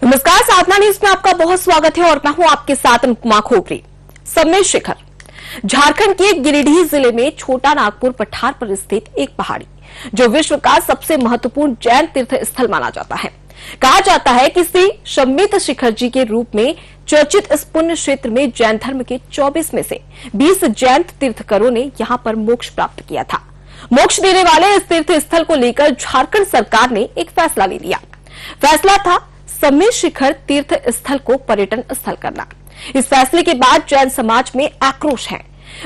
नमस्कार, साधना न्यूज में आपका बहुत स्वागत है और मैं हूं आपके साथ अनुपमा खोपरी। सम्मेद शिखर झारखंड के गिरिडीह जिले में छोटा नागपुर पठार पर स्थित एक पहाड़ी जो विश्व का सबसे महत्वपूर्ण जैन तीर्थ स्थल माना जाता है। कहा जाता है कि श्री सम्मेद शिखर जी के रूप में चर्चित इस पुण्य क्षेत्र में जैन धर्म के 24 में से 20 जैन तीर्थकरों ने यहां पर मोक्ष प्राप्त किया था। मोक्ष देने वाले इस तीर्थ स्थल को लेकर झारखंड सरकार ने एक फैसला ले लिया। फैसला था सम्मेद शिखर तीर्थ स्थल को पर्यटन स्थल करना। इस फैसले के बाद जैन समाज में आक्रोश है।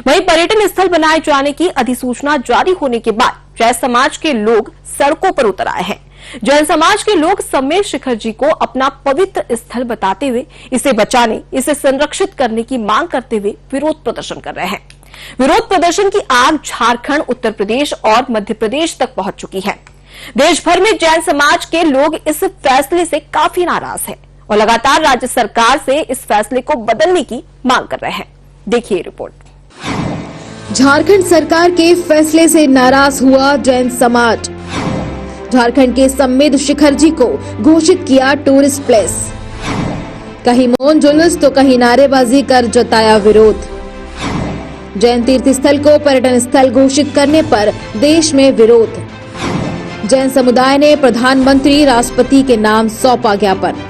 वहीं पर्यटन स्थल बनाए जाने की अधिसूचना जारी होने के बाद जैन समाज के लोग सड़कों पर उतर आए हैं। जैन समाज के लोग सम्मेद शिखर जी को अपना पवित्र स्थल बताते हुए इसे बचाने, इसे संरक्षित करने की मांग करते हुए विरोध प्रदर्शन कर रहे हैं। विरोध प्रदर्शन की आग झारखंड, उत्तर प्रदेश और मध्य प्रदेश तक पहुंच चुकी है। देश भर में जैन समाज के लोग इस फैसले से काफी नाराज हैं और लगातार राज्य सरकार से इस फैसले को बदलने की मांग कर रहे हैं। देखिए रिपोर्ट। झारखंड सरकार के फैसले से नाराज हुआ जैन समाज। झारखंड के सम्मेद शिखर जी को घोषित किया टूरिस्ट प्लेस। कहीं मौन जुलूस तो कहीं नारेबाजी कर जताया विरोध। जैन तीर्थ स्थल को पर्यटन स्थल घोषित करने पर देश में विरोध। जैन समुदाय ने प्रधानमंत्री, राष्ट्रपति के नाम सौंपा ज्ञापन।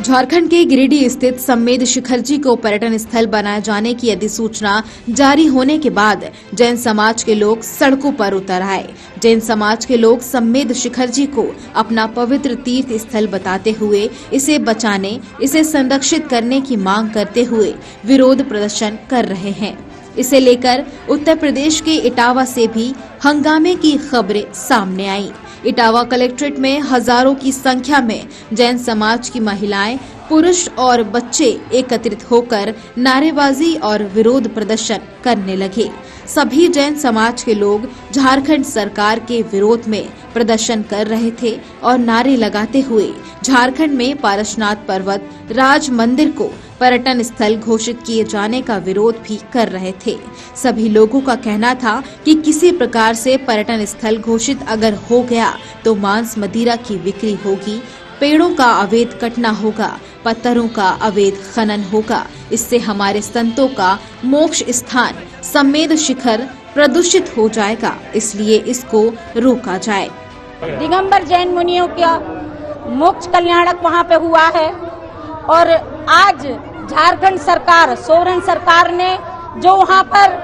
झारखंड के गिरिडीह स्थित सम्मेद शिखर जी को पर्यटन स्थल बनाए जाने की अधिसूचना जारी होने के बाद जैन समाज के लोग सड़कों पर उतर आए। जैन समाज के लोग सम्मेद शिखर जी को अपना पवित्र तीर्थ स्थल बताते हुए इसे बचाने, इसे संरक्षित करने की मांग करते हुए विरोध प्रदर्शन कर रहे हैं। इसे लेकर उत्तर प्रदेश के इटावा से भी हंगामे की खबरें सामने आई। इटावा कलेक्ट्रेट में हजारों की संख्या में जैन समाज की महिलाएं, पुरुष और बच्चे एकत्रित होकर नारेबाजी और विरोध प्रदर्शन करने लगे। सभी जैन समाज के लोग झारखंड सरकार के विरोध में प्रदर्शन कर रहे थे और नारे लगाते हुए झारखंड में पारसनाथ पर्वत राज मंदिर को पर्यटन स्थल घोषित किए जाने का विरोध भी कर रहे थे। सभी लोगों का कहना था कि किसी प्रकार से पर्यटन स्थल घोषित अगर हो गया तो मांस मदिरा की बिक्री होगी, पेड़ों का अवैध कटना होगा, पत्थरों का अवैध खनन होगा। इससे हमारे संतों का मोक्ष स्थान सम्मेद शिखर प्रदूषित हो जाएगा, इसलिए इसको रोका जाए। दिगंबर जैन मुनियों का मोक्ष कल्याणक वहाँ पे हुआ है और आज झारखंड सरकार, सोरेन सरकार ने जो वहाँ पर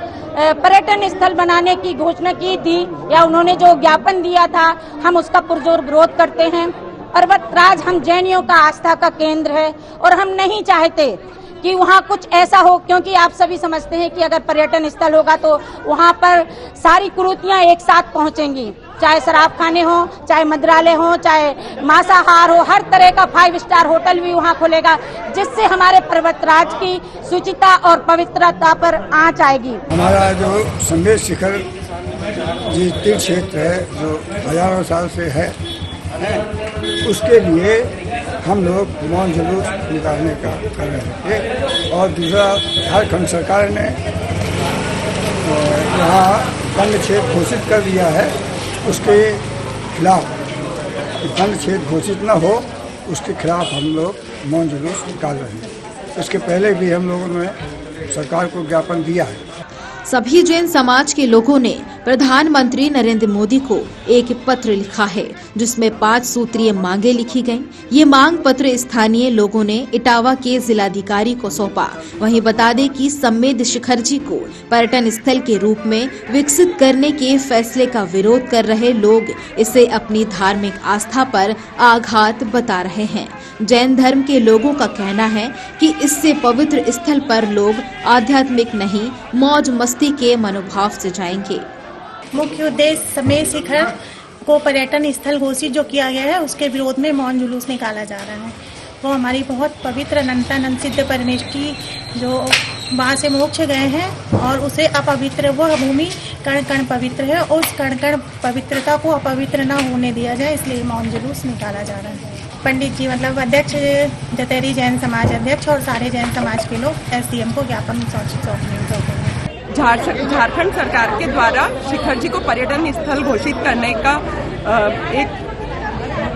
पर्यटन स्थल बनाने की घोषणा की थी या उन्होंने जो ज्ञापन दिया था, हम उसका पुरजोर विरोध करते हैं। पर्वतराज हम जैनियों का आस्था का केंद्र है और हम नहीं चाहते कि वहाँ कुछ ऐसा हो, क्योंकि आप सभी समझते हैं कि अगर पर्यटन स्थल होगा तो वहाँ पर सारी कुरीतियाँ एक साथ पहुँचेंगी, चाहे शराब खाने हो, चाहे मदिरालय हो, चाहे मांसाहार हो, हर तरह का 5 स्टार होटल भी वहाँ खुलेगा, जिससे हमारे पर्वतराज की शुचिता और पवित्रता पर आंच आएगी। हमारा जो सम्मेद शिखर जी तीर्थ क्षेत्र है जो हजारों साल से है, उसके लिए हम लोग मौन जुलूस निकालने का कर रहे थे। और दूसरा, झारखंड सरकार ने यहाँ वन क्षेत्र घोषित कर दिया है, उसके खिलाफ वन क्षेत्र घोषित न हो उसके खिलाफ हम लोग मौन जुलूस निकाल रहे हैं। इसके पहले भी हम लोगों ने सरकार को ज्ञापन दिया है। सभी जैन समाज के लोगों ने प्रधानमंत्री नरेंद्र मोदी को एक पत्र लिखा है जिसमें 5 सूत्रीय मांगे लिखी गईं। ये मांग पत्र स्थानीय लोगों ने इटावा के जिलाधिकारी को सौंपा। वहीं बता दें कि सम्मेद शिखर जी को पर्यटन स्थल के रूप में विकसित करने के फैसले का विरोध कर रहे लोग इसे अपनी धार्मिक आस्था पर आघात बता रहे हैं। जैन धर्म के लोगों का कहना है कि इससे पवित्र स्थल पर लोग आध्यात्मिक नहीं, मौज मस्ती के मनोभाव से जाएंगे। मुख्य उद्देश्य सम्मेद शिखर को पर्यटन स्थल घोषित जो किया गया है उसके विरोध में मौन जुलूस निकाला जा रहा है। वो हमारी बहुत पवित्र अनंतानंद सिद्ध परमेष्ठी जो वहाँ से मोक्ष गए हैं और उसे अपवित्र, वह भूमि कण कण पवित्र है, उस कण कण पवित्रता को अपवित्र न होने दिया जाए, इसलिए मौन जुलूस निकाला जा रहा है। पंडित जी मतलब अध्यक्ष जतेरी जैन समाज अध्यक्ष और सारे जैन समाज के लोग एसडीएम को ज्ञापन सौंपेंगे। झारखंड सरकार के द्वारा शिखर जी को पर्यटन स्थल घोषित करने का एक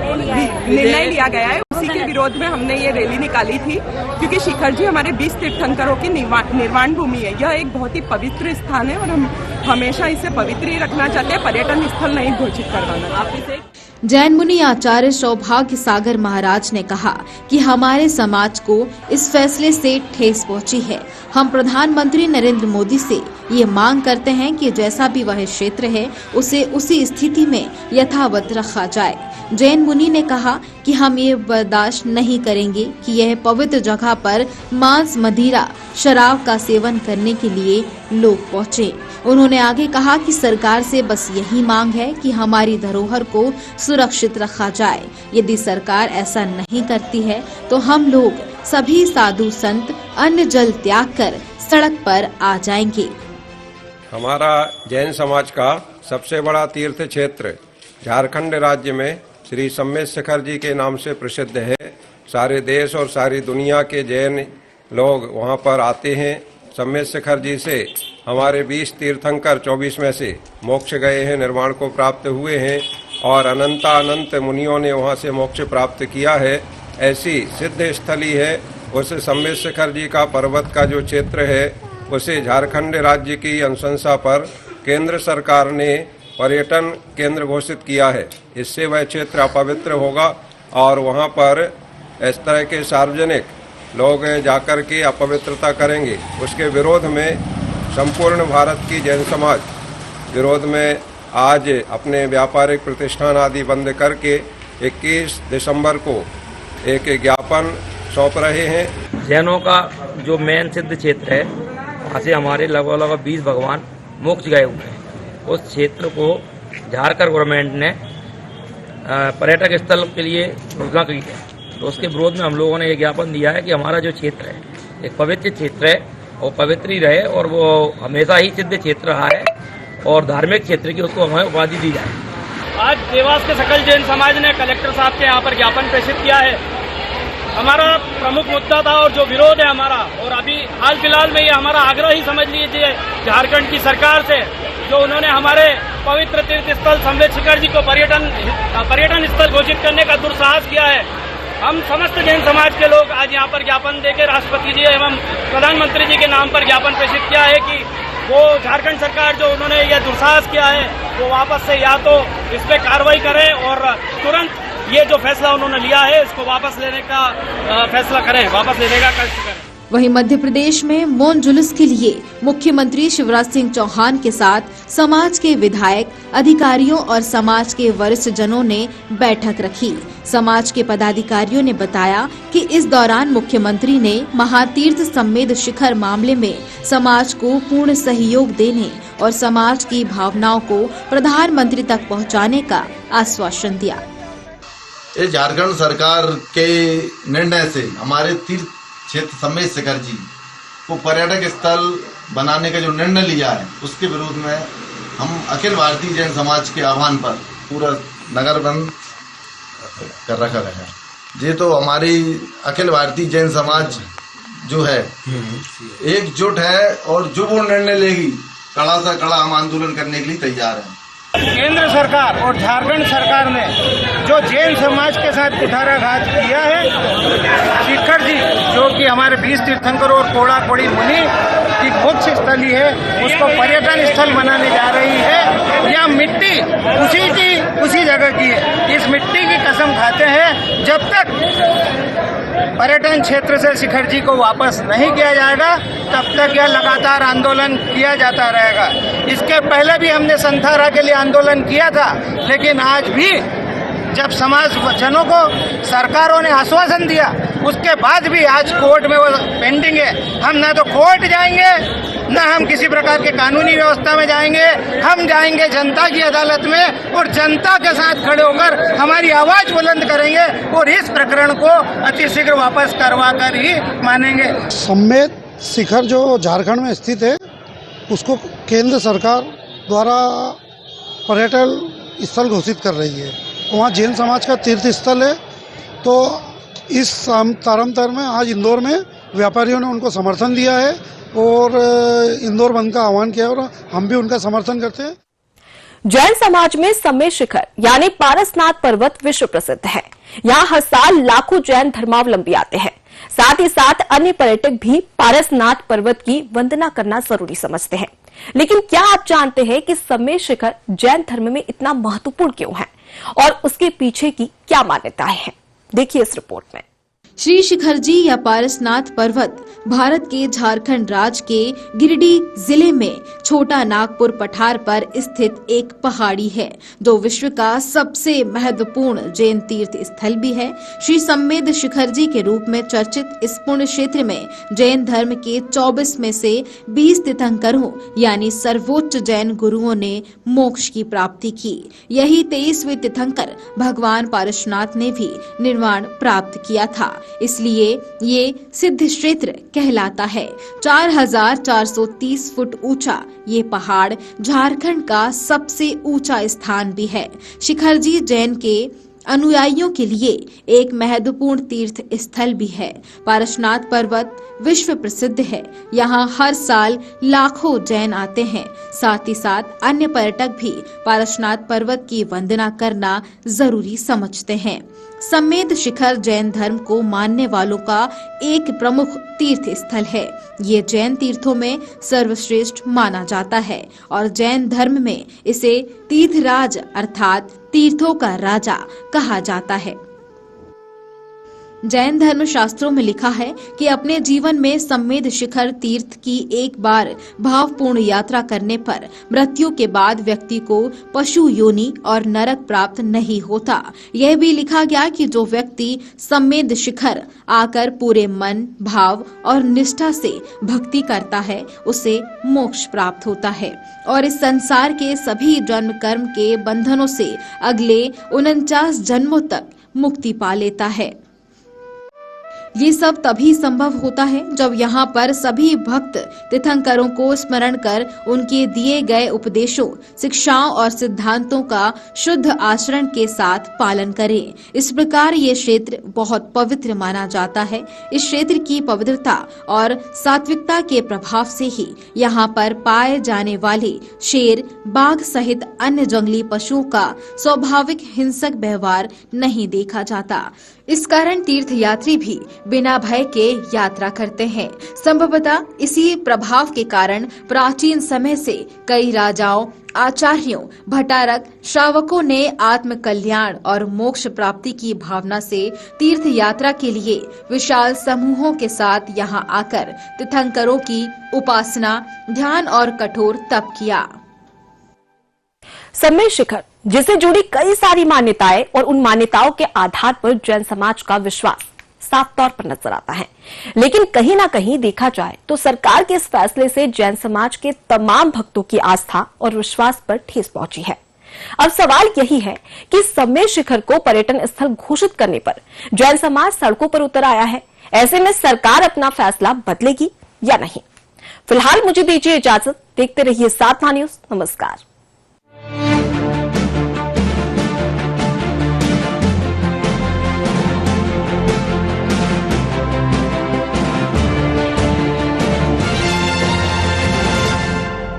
निर्णय लिया गया है। उसी के विरोध में हमने ये रैली निकाली थी, क्योंकि शिखर जी हमारे 20 तीर्थंकरों की निर्वाण भूमि है। यह एक बहुत ही पवित्र स्थान है और हम हमेशा इसे पवित्र ही रखना चाहते हैं, पर्यटन स्थल नहीं घोषित करवाना। आप इसे जैन मुनि आचार्य सौभाग्य सागर महाराज ने कहा कि हमारे समाज को इस फैसले से ठेस पहुंची है। हम प्रधानमंत्री नरेंद्र मोदी से ये मांग करते हैं कि जैसा भी वह क्षेत्र है उसे उसी स्थिति में यथावत रखा जाए। जैन मुनि ने कहा कि हम ये बर्दाश्त नहीं करेंगे कि यह पवित्र जगह पर मांस, मदिरा, शराब का सेवन करने के लिए लोग पहुँचे। उन्होंने आगे कहा कि सरकार से बस यही मांग है कि हमारी धरोहर को सुरक्षित रखा जाए। यदि सरकार ऐसा नहीं करती है तो हम लोग सभी साधु संत अन्न जल त्याग कर सड़क पर आ जाएंगे। हमारा जैन समाज का सबसे बड़ा तीर्थ क्षेत्र झारखंड राज्य में श्री सम्मेद शिखर जी के नाम से प्रसिद्ध है। सारे देश और सारी दुनिया के जैन लोग वहां पर आते हैं। सम्मेद शिखर जी से हमारे 20 तीर्थंकर 24 में से मोक्ष गए हैं, निर्वाण को प्राप्त हुए हैं और अनंत मुनियों ने वहां से मोक्ष प्राप्त किया है। ऐसी सिद्ध स्थली है। उस सम्मेद शिखर जी का पर्वत का जो क्षेत्र है उसे झारखंड राज्य की अनुशंसा पर केंद्र सरकार ने पर्यटन केंद्र घोषित किया है। इससे वह क्षेत्र अपवित्र होगा और वहां पर इस तरह के सार्वजनिक लोग जाकर के अपवित्रता करेंगे। उसके विरोध में संपूर्ण भारत की जैन समाज विरोध में आज अपने व्यापारिक प्रतिष्ठान आदि बंद करके 21 दिसंबर को एक ज्ञापन सौंप रहे हैं। जैनों का जो मेन सिद्ध क्षेत्र है वहाँ से हमारे लगभग 20 भगवान मोक्ष गए हुए हैं। उस क्षेत्र को झारखंड गवर्नमेंट ने पर्यटक स्थल के लिए घोषणा की है, तो उसके विरोध में हम लोगों ने ये ज्ञापन दिया है कि हमारा जो क्षेत्र है एक पवित्र क्षेत्र है और पवित्र ही रहे और वो हमेशा ही सिद्ध क्षेत्र रहा है और धार्मिक क्षेत्र की उसको हमें उपाधि दी जाए। आज देवास के सकल जैन समाज ने कलेक्टर साहब के यहाँ पर ज्ञापन प्रेषित किया है। हमारा प्रमुख मुद्दा था और जो विरोध है हमारा, और अभी हाल फिलहाल में ये हमारा आग्रह ही समझ लीजिए झारखंड की सरकार से, जो उन्होंने हमारे पवित्र तीर्थ स्थल सम्मेद शिखर जी को पर्यटन स्थल घोषित करने का दुस्साहस किया है। हम समस्त जैन समाज के लोग आज यहाँ पर ज्ञापन देकर राष्ट्रपति जी एवं प्रधानमंत्री जी के नाम पर ज्ञापन प्रेषित किया है कि वो झारखंड सरकार जो उन्होंने यह दुस्साहस किया है वो वापस से या तो इस पर कार्रवाई करें और तुरंत ये जो फैसला उन्होंने लिया है इसको वापस लेने का फैसला करें, वापस लेने का कष्ट करें। वहीं मध्य प्रदेश में मौन जुलूस के लिए मुख्यमंत्री शिवराज सिंह चौहान के साथ समाज के विधायक, अधिकारियों और समाज के वरिष्ठ जनों ने बैठक रखी। समाज के पदाधिकारियों ने बताया कि इस दौरान मुख्यमंत्री ने महातीर्थ सम्मेद शिखर मामले में समाज को पूर्ण सहयोग देने और समाज की भावनाओं को प्रधानमंत्री तक पहुंचाने का आश्वासन दिया। इस झारखंड सरकार के निर्णय से हमारे तीर्थ क्षेत्र सम्मेद शिखर जी को पर्यटक स्थल बनाने का जो निर्णय लिया है उसके विरोध में हम अखिल भारतीय जैन समाज के आह्वान पर पूरा नगर बंद कर रखा गया है। ये तो हमारी अखिल भारतीय जैन समाज जो है एकजुट है और जो वो निर्णय लेगी कड़ा से कड़ा हम आंदोलन करने के लिए तैयार हैं। केंद्र सरकार और झारखंड सरकार ने जो जैन समाज के साथ कुठाराघात किया है, शिखर जी जो कि हमारे 20 तीर्थंकरों और कोड़ा कोड़ी मुनि की मोक्ष स्थली है उसको पर्यटन स्थल बनाने जा रही है। यह मिट्टी उसी जगह की है। इस मिट्टी की कसम खाते हैं जब तक पर्यटन क्षेत्र से शिखर जी को वापस नहीं किया जाएगा तब तक यह लगातार आंदोलन किया जाता रहेगा। इसके पहले भी हमने संथारा के लिए आंदोलन किया था, लेकिन आज भी जब समाज जनों को सरकारों ने आश्वासन दिया उसके बाद भी आज कोर्ट में वो पेंडिंग है। हम ना तो कोर्ट जाएंगे, ना हम किसी प्रकार के कानूनी व्यवस्था में जाएंगे। हम जाएंगे जनता की अदालत में और जनता के साथ खड़े होकर हमारी आवाज बुलंद करेंगे और इस प्रकरण को अतिशीघ्र वापस करवा कर ही मानेंगे। सम्मेद शिखर जो झारखंड में स्थित है, उसको केंद्र सरकार द्वारा पर्यटन स्थल घोषित कर रही है। वहाँ जैन समाज का तीर्थ स्थल है। तो इस तारमतर में आज इंदौर में व्यापारियों ने उनको समर्थन दिया है और इंदौर बंद का आह्वान किया और हम भी उनका समर्थन करते हैं। जैन समाज में सम्मेद शिखर यानी पारसनाथ पर्वत विश्व प्रसिद्ध है। यहाँ हर साल लाखों जैन धर्मावलंबी आते हैं। साथ ही साथ अन्य पर्यटक भी पारसनाथ पर्वत की वंदना करना जरूरी समझते हैं। लेकिन क्या आप जानते हैं कि सम्मेद शिखर जैन धर्म में इतना महत्वपूर्ण क्यों है और उसके पीछे की क्या मान्यताएं हैं? देखिए इस रिपोर्ट में। श्री शिखर जी या पारसनाथ पर्वत भारत के झारखंड राज्य के गिरिडीह जिले में छोटा नागपुर पठार पर स्थित एक पहाड़ी है, जो विश्व का सबसे महत्वपूर्ण जैन तीर्थ स्थल भी है। श्री सम्मेद शिखर जी के रूप में चर्चित इस पुण्य क्षेत्र में जैन धर्म के 24 में से 20 तीर्थंकरों यानी सर्वोच्च जैन गुरुओं ने मोक्ष की प्राप्ति की। यही 23वें तीर्थंकर भगवान पारसनाथ ने भी निर्वाण प्राप्त किया था, इसलिए ये सिद्ध क्षेत्र कहलाता है। 4430 फुट ऊंचा ये पहाड़ झारखंड का सबसे ऊंचा स्थान भी है। शिखर जी जैन के अनुयायियों के लिए एक महत्वपूर्ण तीर्थ स्थल भी है। पारसनाथ पर्वत विश्व प्रसिद्ध है। यहाँ हर साल लाखों जैन आते हैं। साथ ही साथ अन्य पर्यटक भी पारसनाथ पर्वत की वंदना करना जरूरी समझते हैं। सम्मेद शिखर जैन धर्म को मानने वालों का एक प्रमुख तीर्थ स्थल है। ये जैन तीर्थों में सर्वश्रेष्ठ माना जाता है और जैन धर्म में इसे तीर्थराज अर्थात तीर्थों का राजा कहा जाता है। जैन धर्म शास्त्रों में लिखा है कि अपने जीवन में सम्मेद शिखर तीर्थ की एक बार भावपूर्ण यात्रा करने पर मृत्यु के बाद व्यक्ति को पशु योनि और नरक प्राप्त नहीं होता। यह भी लिखा गया कि जो व्यक्ति सम्मेद शिखर आकर पूरे मन, भाव और निष्ठा से भक्ति करता है, उसे मोक्ष प्राप्त होता है और इस संसार के सभी जन्म कर्म के बंधनों से अगले 49 जन्मों तक मुक्ति पा लेता है। ये सब तभी संभव होता है जब यहाँ पर सभी भक्त तीर्थंकरों को स्मरण कर उनके दिए गए उपदेशों, शिक्षाओं और सिद्धांतों का शुद्ध आचरण के साथ पालन करें। इस प्रकार ये क्षेत्र बहुत पवित्र माना जाता है। इस क्षेत्र की पवित्रता और सात्विकता के प्रभाव से ही यहाँ पर पाए जाने वाले शेर, बाघ सहित अन्य जंगली पशुओं का स्वाभाविक हिंसक व्यवहार नहीं देखा जाता। इस कारण तीर्थ यात्री भी बिना भय के यात्रा करते हैं। संभवतः इसी प्रभाव के कारण प्राचीन समय से कई राजाओं, आचार्यों, भटारक, श्रावकों ने आत्म कल्याण और मोक्ष प्राप्ति की भावना से तीर्थ यात्रा के लिए विशाल समूहों के साथ यहाँ आकर तीर्थंकरों की उपासना, ध्यान और कठोर तप किया। सम्मेद शिखर जिसे जुड़ी कई सारी मान्यताएं और उन मान्यताओं के आधार पर जैन समाज का विश्वास साफ तौर पर नजर आता है। लेकिन कहीं ना कहीं देखा जाए तो सरकार के इस फैसले से जैन समाज के तमाम भक्तों की आस्था और विश्वास पर ठेस पहुंची है। अब सवाल यही है कि सम्मेद शिखर को पर्यटन स्थल घोषित करने पर जैन समाज सड़कों पर उतर आया है। ऐसे में सरकार अपना फैसला बदलेगी या नहीं? फिलहाल मुझे दीजिए इजाजत। देखते रहिए साधना न्यूज। नमस्कार।